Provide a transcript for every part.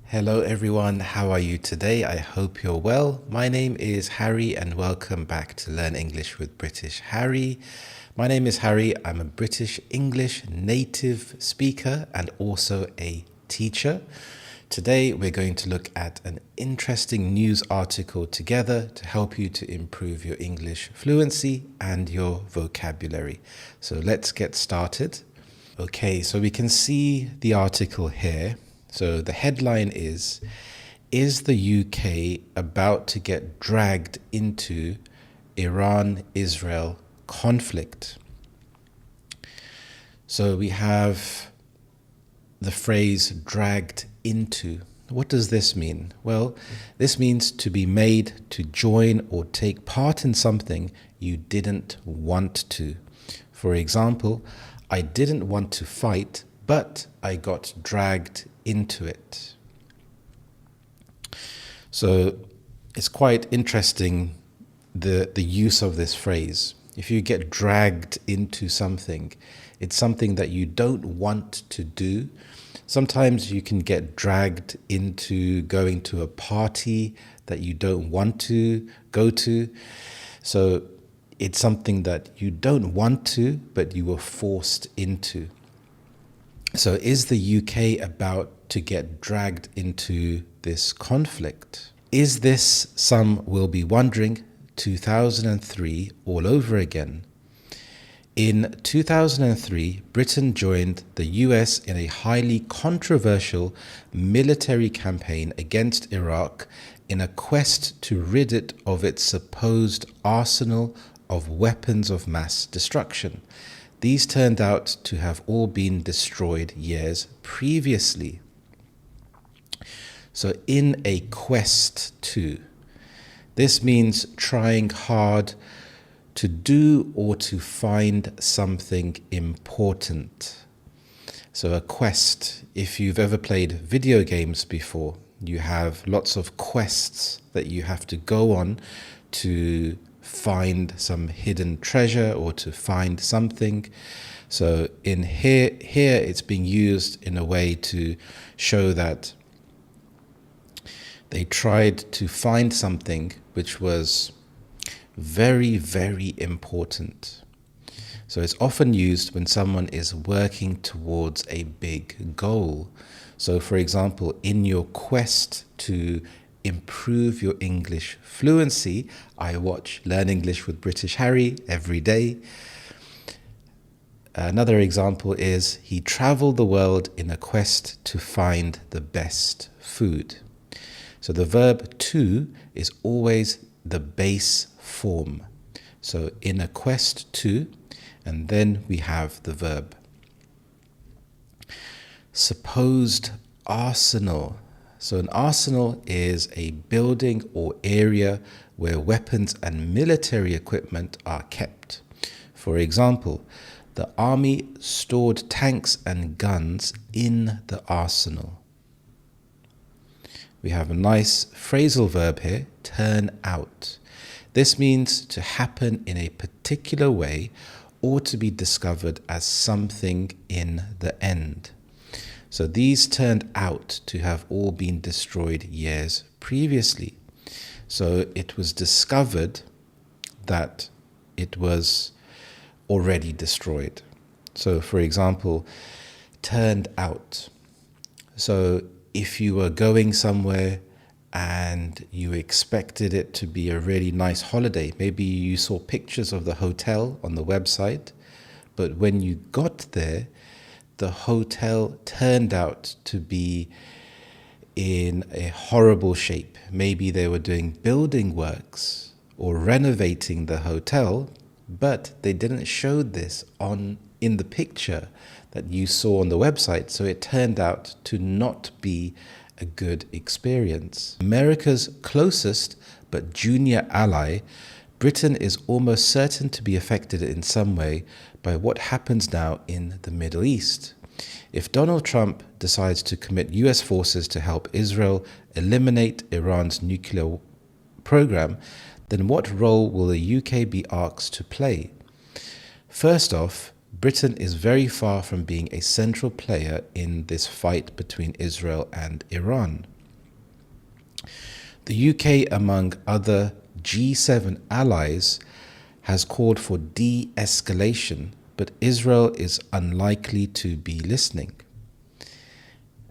Hello everyone, how are you today? I hope you're well. My name is Harry and welcome back to Learn English with British Harry. My name is Harry. I'm a British English native speaker and also a teacher. Today we're going to look at an interesting news article together to help you to improve your English fluency and your vocabulary. So let's get started. Okay, so we can see the article here. So the headline is the UK about to get dragged into Iran-Israel conflict? So we have the phrase dragged into. What does this mean? Well, this means to be made to join or take part in something you didn't want to. For example, I didn't want to fight, but I got dragged into it. So it's quite interesting the use of this phrase. If you get dragged into something, it's something that you don't want to do. Sometimes you can get dragged into going to a party that you don't want to go to. So it's something that you don't want to, but you were forced into. So is the UK about to get dragged into this conflict? Is this, some will be wondering, 2003 all over again? In 2003, Britain joined the US in a highly controversial military campaign against Iraq in a quest to rid it of its supposed arsenal of weapons of mass destruction. These turned out to have all been destroyed years previously. So in a quest to, this means trying hard to do or to find something important. So a quest, if you've ever played video games before, you have lots of quests that you have to go on to find some hidden treasure or to find something. So in here it's being used in a way to show that they tried to find something which was very, very important. So it's often used when someone is working towards a big goal. So for example, in your quest to improve your English fluency, I watch Learn English with British Harry every day. Another example is he traveled the world in a quest to find the best food. So the verb to is always the base form. So in a quest to, and then we have the verb. Supposed arsenal. So an arsenal is a building or area where weapons and military equipment are kept. For example, the army stored tanks and guns in the arsenal. We have a nice phrasal verb here, turn out. This means to happen in a particular way or to be discovered as something in the end. So these turned out to have all been destroyed years previously. So it was discovered that it was already destroyed. So for example, turned out. So if you were going somewhere and you expected it to be a really nice holiday, maybe you saw pictures of the hotel on the website, but when you got there, the hotel turned out to be in a horrible shape. Maybe they were doing building works or renovating the hotel, but they didn't show this in the picture that you saw on the website, so it turned out to not be a good experience. America's closest but junior ally, Britain is almost certain to be affected in some way by what happens now in the Middle East. If Donald Trump decides to commit US forces to help Israel eliminate Iran's nuclear program, then what role will the UK be asked to play? First off, Britain is very far from being a central player in this fight between Israel and Iran. The UK, among other G7 allies, has called for de-escalation, but Israel is unlikely to be listening.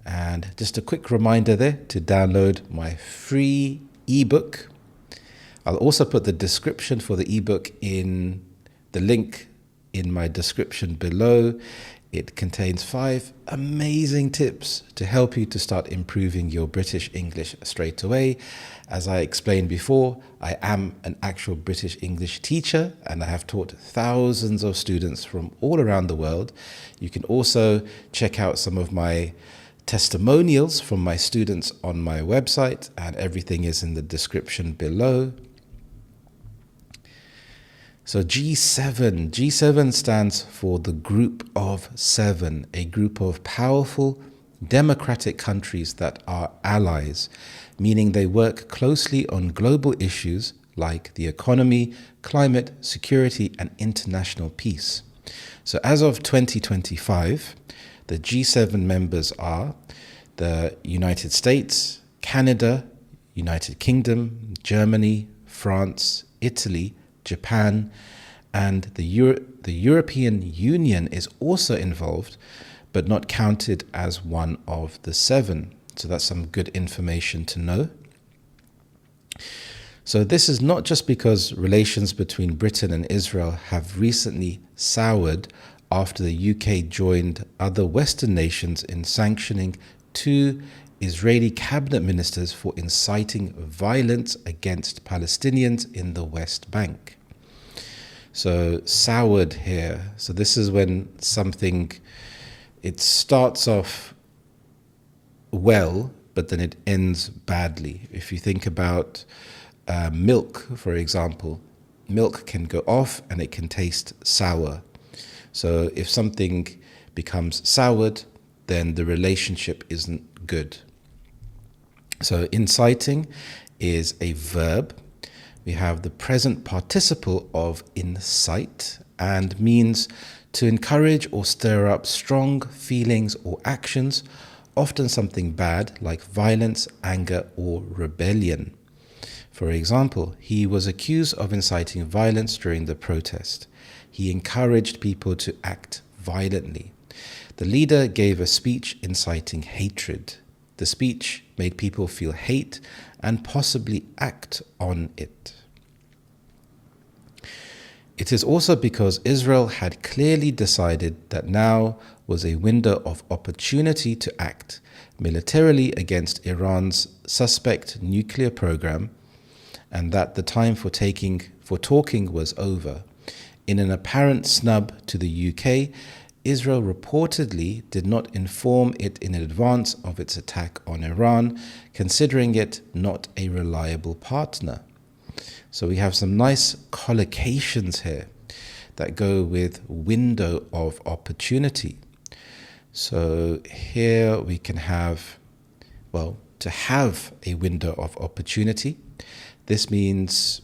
And just a quick reminder there to download my free ebook. I'll also put the description for the ebook in the link in my description below. It contains 5 amazing tips to help you to start improving your British English straight away. As I explained before, I am an actual British English teacher and I have taught thousands of students from all around the world. You can also check out some of my testimonials from my students on my website, and everything is in the description below. So G7 stands for the Group of Seven, a group of powerful democratic countries that are allies, meaning they work closely on global issues like the economy, climate, security, and international peace. So as of 2025, the G7 members are the United States, Canada, United Kingdom, Germany, France, Italy, Japan, and the European Union is also involved, but not counted as one of the 7. So that's some good information to know. So this is not just because relations between Britain and Israel have recently soured after the UK joined other Western nations in sanctioning 2 Israeli cabinet ministers for inciting violence against Palestinians in the West Bank. So soured here. So this is when something, it starts off well, but then it ends badly. If you think about milk, for example, milk can go off and it can taste sour. So if something becomes soured, then the relationship isn't good. So inciting is a verb. We have the present participle of incite and means to encourage or stir up strong feelings or actions, often something bad like violence, anger, or rebellion. For example, he was accused of inciting violence during the protest. He encouraged people to act violently. The leader gave a speech inciting hatred. The speech made people feel hate and possibly act on it. It is also because Israel had clearly decided that now was a window of opportunity to act militarily against Iran's suspect nuclear program, and that the time for talking was over. In an apparent snub to the UK, Israel reportedly did not inform it in advance of its attack on Iran, considering it not a reliable partner. So we have some nice collocations here that go with window of opportunity. So here we can have, well, to have a window of opportunity. This means,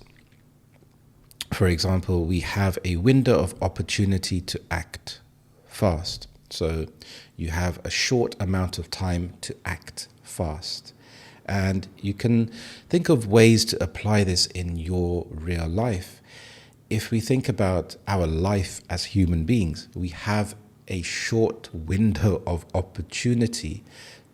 for example, we have a window of opportunity to act fast. So you have a short amount of time to act fast. And you can think of ways to apply this in your real life. If we think about our life as human beings, we have a short window of opportunity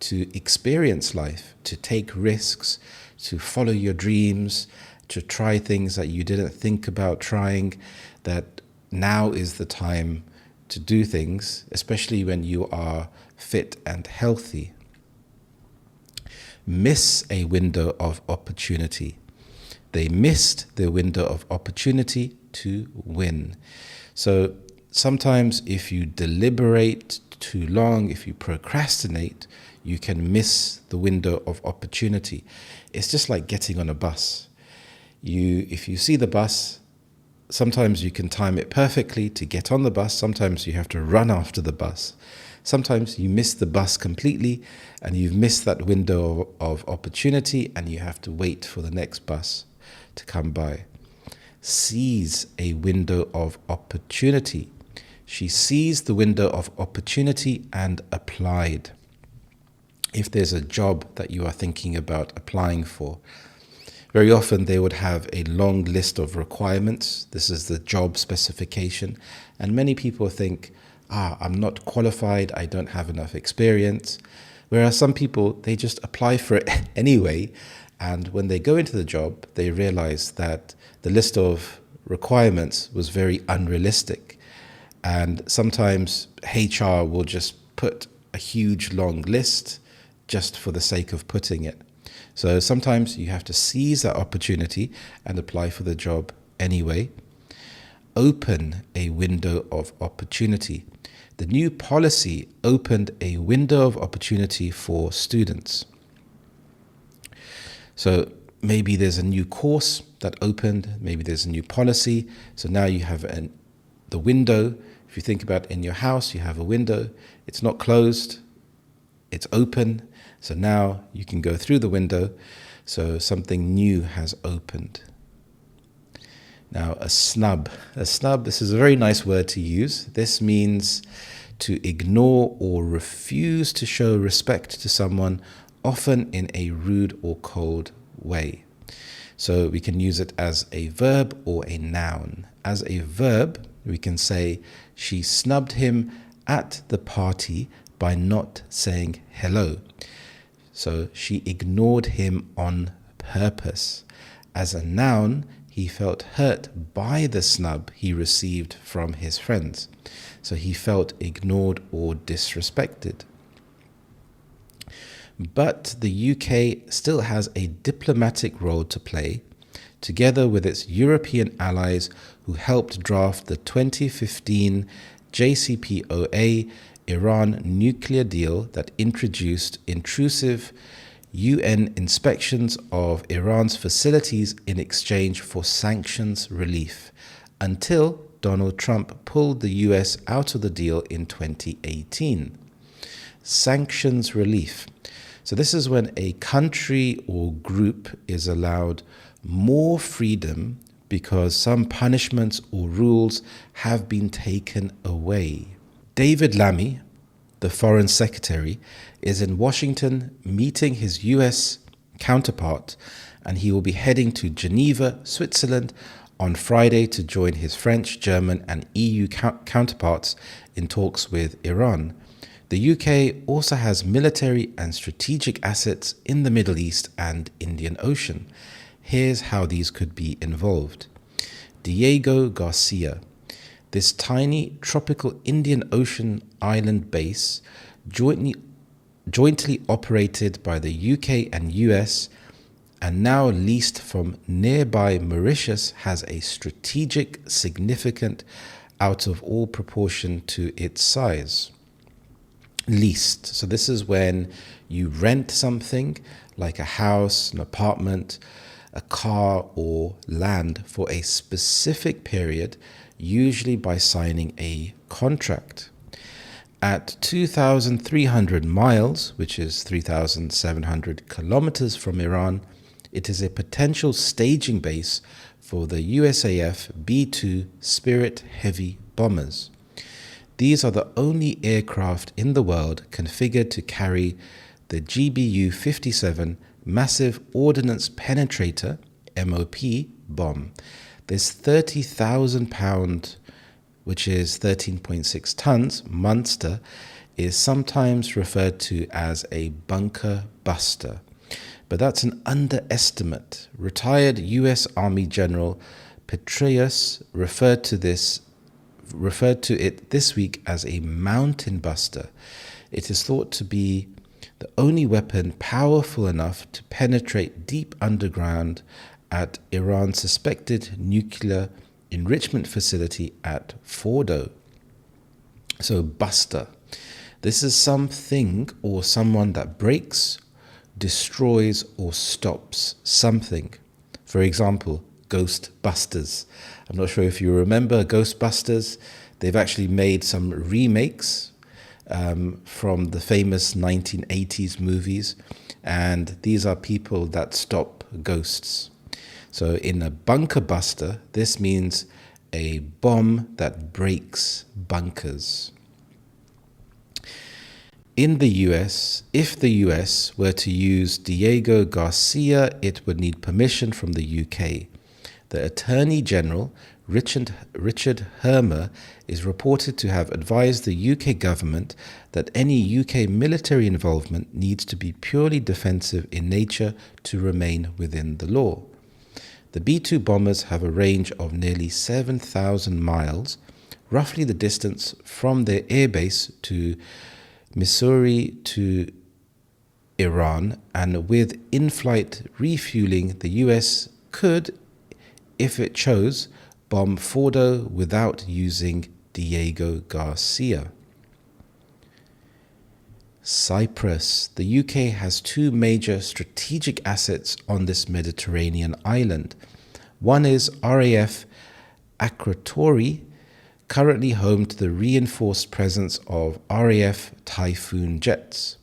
to experience life, to take risks, to follow your dreams, to try things that you didn't think about trying, that now is the time to do things, especially when you are fit and healthy. Miss a window of opportunity. They missed the window of opportunity to win. So sometimes if you deliberate too long, if you procrastinate, you can miss the window of opportunity. It's just like getting on a bus. If you see the bus, sometimes you can time it perfectly to get on the bus. Sometimes you have to run after the bus. Sometimes you miss the bus completely and you've missed that window of opportunity and you have to wait for the next bus to come by. Seize a window of opportunity. She seized the window of opportunity and applied. if there's a job that you are thinking about applying for, very often they would have a long list of requirements. This is the job specification. And many people think, I'm not qualified, I don't have enough experience. Whereas some people, they just apply for it anyway. And when they go into the job, they realize that the list of requirements was very unrealistic. And sometimes HR will just put a huge long list just for the sake of putting it. So sometimes you have to seize that opportunity and apply for the job anyway. Open a window of opportunity. The new policy opened a window of opportunity for students. So maybe there's a new course that opened, maybe there's a new policy. So now you have the window. If you think about in your house, you have a window. It's not closed, it's open. So now you can go through the window. So something new has opened. Now, a snub. This is a very nice word to use. This means to ignore or refuse to show respect to someone, often in a rude or cold way. So we can use it as a verb or a noun. As a verb, we can say, she snubbed him at the party by not saying hello. So she ignored him on purpose. As a noun, he felt hurt by the snub he received from his friends. So he felt ignored or disrespected. But the UK still has a diplomatic role to play, together with its European allies who helped draft the 2015 JCPOA Iran nuclear deal that introduced intrusive UN inspections of Iran's facilities in exchange for sanctions relief, until Donald Trump pulled the US out of the deal in 2018. Sanctions relief. So this is when a country or group is allowed more freedom because some punishments or rules have been taken away. David Lammy, the Foreign Secretary, is in Washington meeting his US counterpart, and he will be heading to Geneva, Switzerland on Friday to join his French, German and EU counterparts in talks with Iran. The UK also has military and strategic assets in the Middle East and Indian Ocean. Here's how these could be involved. Diego Garcia. This tiny tropical Indian Ocean island base, jointly operated by the UK and US and now leased from nearby Mauritius, has a strategic significance out of all proportion to its size. Leased. So this is when you rent something like a house, an apartment, a car or land for a specific period, usually by signing a contract. At 2,300 miles, which is 3,700 kilometers from Iran, it is a potential staging base for the USAF B-2 Spirit heavy bombers. These are the only aircraft in the world configured to carry the GBU-57 Massive Ordnance Penetrator, MOP, bomb. This 30,000 pound, which is 13.6 tons, monster is sometimes referred to as a bunker buster. But that's an underestimate. Retired US Army General Petraeus referred to it this week as a mountain buster. It is thought to be the only weapon powerful enough to penetrate deep underground at Iran's suspected nuclear enrichment facility at Fordo. So buster. This is something or someone that breaks, destroys or stops something. For example, Ghostbusters. I'm not sure if you remember Ghostbusters. They've actually made some remakes from the famous 1980s movies, and these are people that stop ghosts. So in a bunker buster, this means a bomb that breaks bunkers. In the US, if the US were to use Diego Garcia, it would need permission from the UK. The Attorney General, Richard Hermer, is reported to have advised the UK government that any UK military involvement needs to be purely defensive in nature to remain within the law. The B-2 bombers have a range of nearly 7,000 miles, roughly the distance from their airbase to Missouri to Iran, and with in-flight refueling, the US could, if it chose, bomb Fordo without using Diego Garcia. Cyprus. The UK has two major strategic assets on this Mediterranean island. One is RAF Akrotiri, currently home to the reinforced presence of RAF Typhoon jets.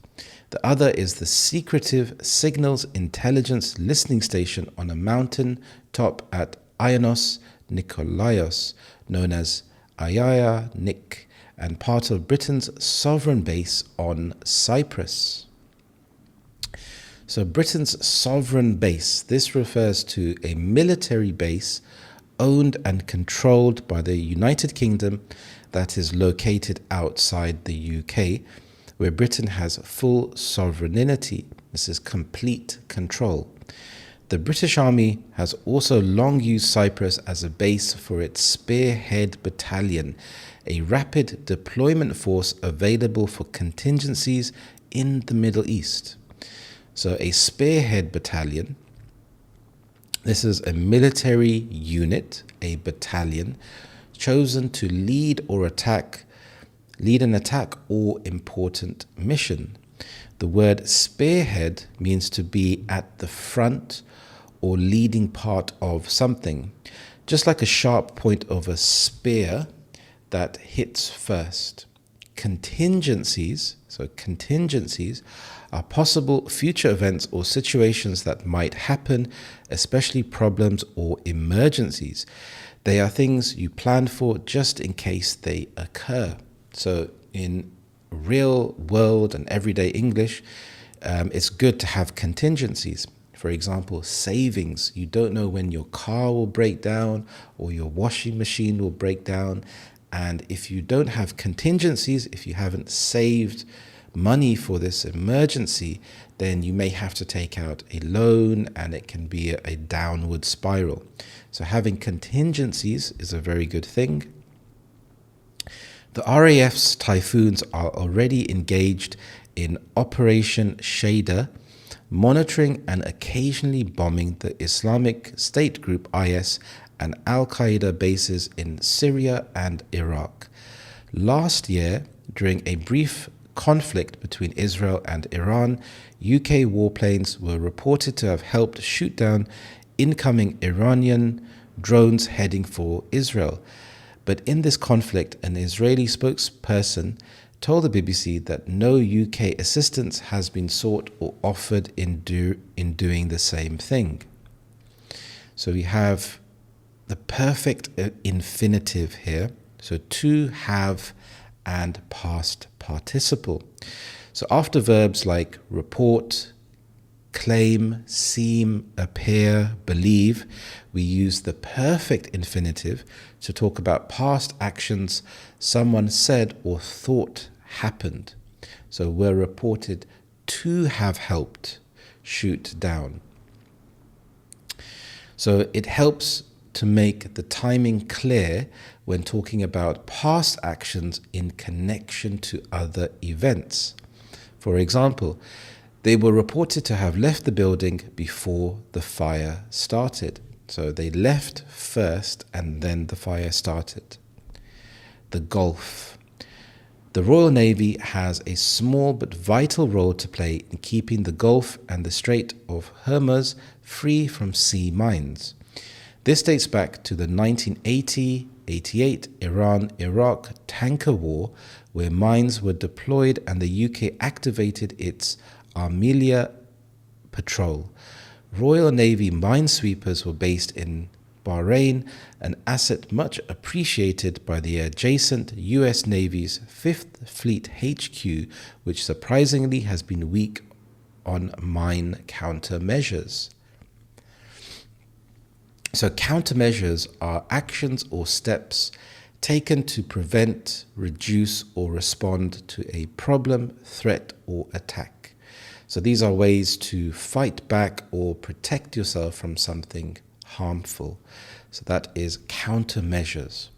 The other is the secretive Signals Intelligence Listening Station on a mountain top at Ionos Nikolaos, known as Ayaya Nik, and part of Britain's sovereign base on Cyprus. So Britain's sovereign base, this refers to a military base owned and controlled by the United Kingdom that is located outside the UK, where Britain has full sovereignty. This is complete control. The British Army has also long used Cyprus as a base for its Spearhead Battalion, a rapid deployment force available for contingencies in the Middle East. So a Spearhead Battalion, this is a military unit, a battalion, chosen to lead an attack or important mission. The word spearhead means to be at the front or leading part of something, just like a sharp point of a spear that hits first. Contingencies are possible future events or situations that might happen, especially problems or emergencies. They are things you plan for just in case they occur. So in real world and everyday English, it's good to have contingencies. For example, savings. You don't know when your car will break down or your washing machine will break down. And if you don't have contingencies, if you haven't saved money for this emergency, then you may have to take out a loan and it can be a downward spiral. So having contingencies is a very good thing. The RAF's Typhoons are already engaged in Operation Shader, monitoring and occasionally bombing the Islamic State group IS and Al-Qaeda bases in Syria and Iraq. Last year, during a brief conflict between Israel and Iran, UK warplanes were reported to have helped shoot down incoming Iranian drones heading for Israel. But in this conflict, an Israeli spokesperson told the BBC that no UK assistance has been sought or offered in doing the same thing. So we have the perfect infinitive here. So to, have, and past participle. So after verbs like report, claim, seem, appear, believe, we use the perfect infinitive to talk about past actions someone said or thought happened. So were reported to have helped shoot down. So it helps to make the timing clear when talking about past actions in connection to other events. For example, they were reported to have left the building before the fire started. So they left first and then the fire started. The Gulf. The Royal Navy has a small but vital role to play in keeping the Gulf and the Strait of Hormuz free from sea mines. This dates back to the 1980-88 Iran-Iraq tanker war, where mines were deployed and the UK activated its Armelia Patrol. Royal Navy minesweepers were based in Bahrain, an asset much appreciated by the adjacent US Navy's 5th Fleet HQ, which surprisingly has been weak on mine countermeasures. So countermeasures are actions or steps taken to prevent, reduce, or respond to a problem, threat, or attack. So these are ways to fight back or protect yourself from something harmful. So that is countermeasures.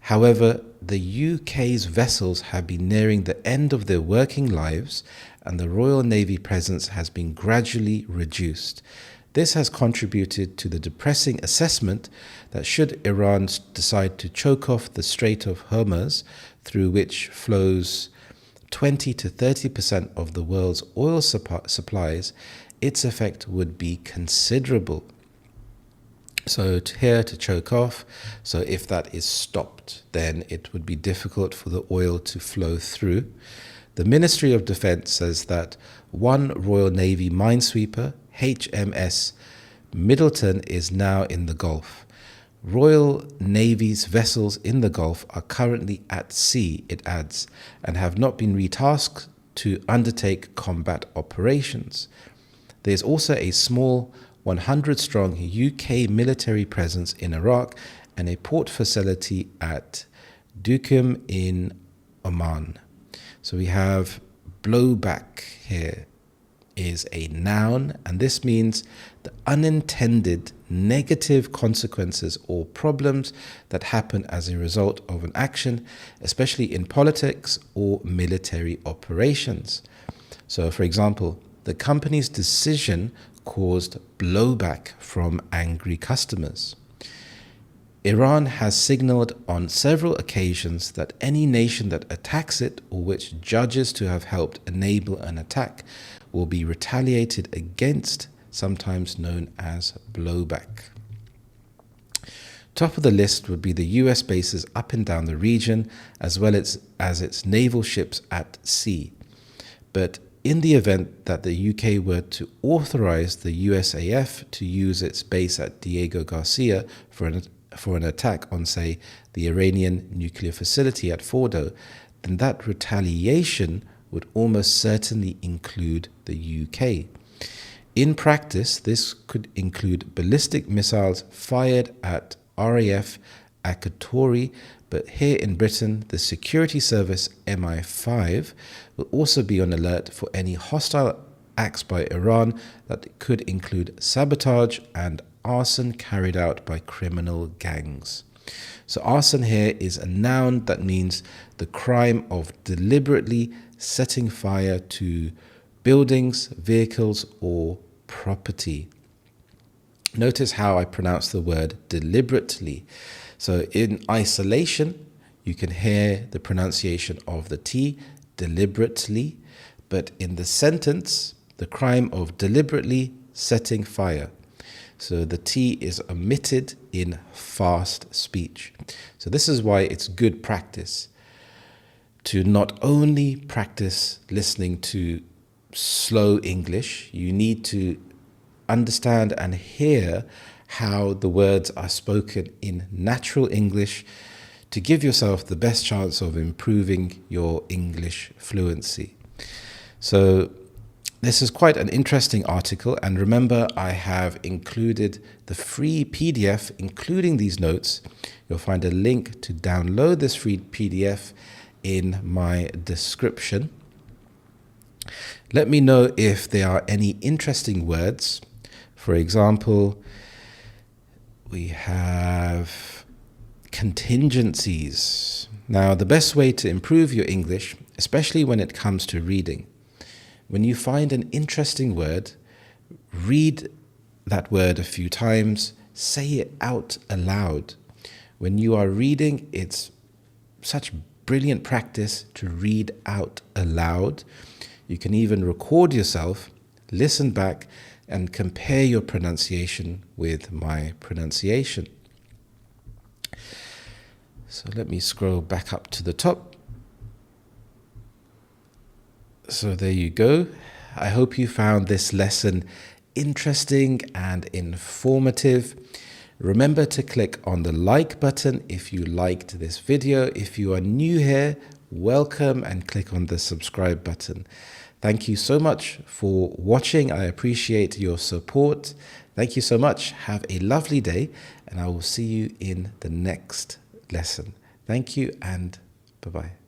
However, the UK's vessels have been nearing the end of their working lives, and the Royal Navy presence has been gradually reduced. This has contributed to the depressing assessment that should Iran decide to choke off the Strait of Hormuz, through which flows 20 to 30% of the world's oil supplies, its effect would be considerable. So to choke off, so if that is stopped, then it would be difficult for the oil to flow through. The Ministry of Defense says that one Royal Navy minesweeper, HMS Middleton, is now in the Gulf. Royal Navy's vessels in the Gulf are currently at sea, it adds, and have not been retasked to undertake combat operations. There is also a small 100-strong UK military presence in Iraq and a port facility at Duqm in Oman. So we have blowback here is a noun, and this means the unintended negative consequences or problems that happen as a result of an action, especially in politics or military operations. So, for example, the company's decision caused blowback from angry customers. Iran has signaled on several occasions that any nation that attacks it or which judges to have helped enable an attack will be retaliated against, sometimes known as blowback. Top of the list would be the US bases up and down the region, as well as its naval ships at sea. But in the event that the UK were to authorize the USAF to use its base at Diego Garcia for an attack on, say, the Iranian nuclear facility at Fordo, then that retaliation would almost certainly include the UK. In practice, this could include ballistic missiles fired at RAF Akatori, but here in Britain, the security service MI5 will also be on alert for any hostile acts by Iran that could include sabotage and arson carried out by criminal gangs. So arson here is a noun that means the crime of deliberately setting fire to buildings, vehicles, or property. Notice how I pronounce the word deliberately. So in isolation, you can hear the pronunciation of the T, deliberately, but in the sentence, the crime of deliberately setting fire. So the T is omitted in fast speech. So this is why it's good practice to not only practice listening to slow English, you need to understand and hear how the words are spoken in natural English to give yourself the best chance of improving your English fluency. So this is quite an interesting article, and remember, I have included the free PDF, including these notes. You'll find a link to download this free PDF in my description. Let me know if there are any interesting words. For example, we have contingencies. Now, the best way to improve your English, especially when it comes to reading, when you find an interesting word, read that word a few times, say it out aloud. When you are reading, it's such brilliant practice to read out aloud. You can even record yourself, listen back, and compare your pronunciation with my pronunciation. So let me scroll back up to the top. So there you go. I hope you found this lesson interesting and informative. Remember to click on the like button if you liked this video. If you are new here, welcome, and click on the subscribe button. Thank you so much for watching. I appreciate your support. Thank you so much. Have a lovely day, and I will see you in the next lesson. Thank you, and bye-bye.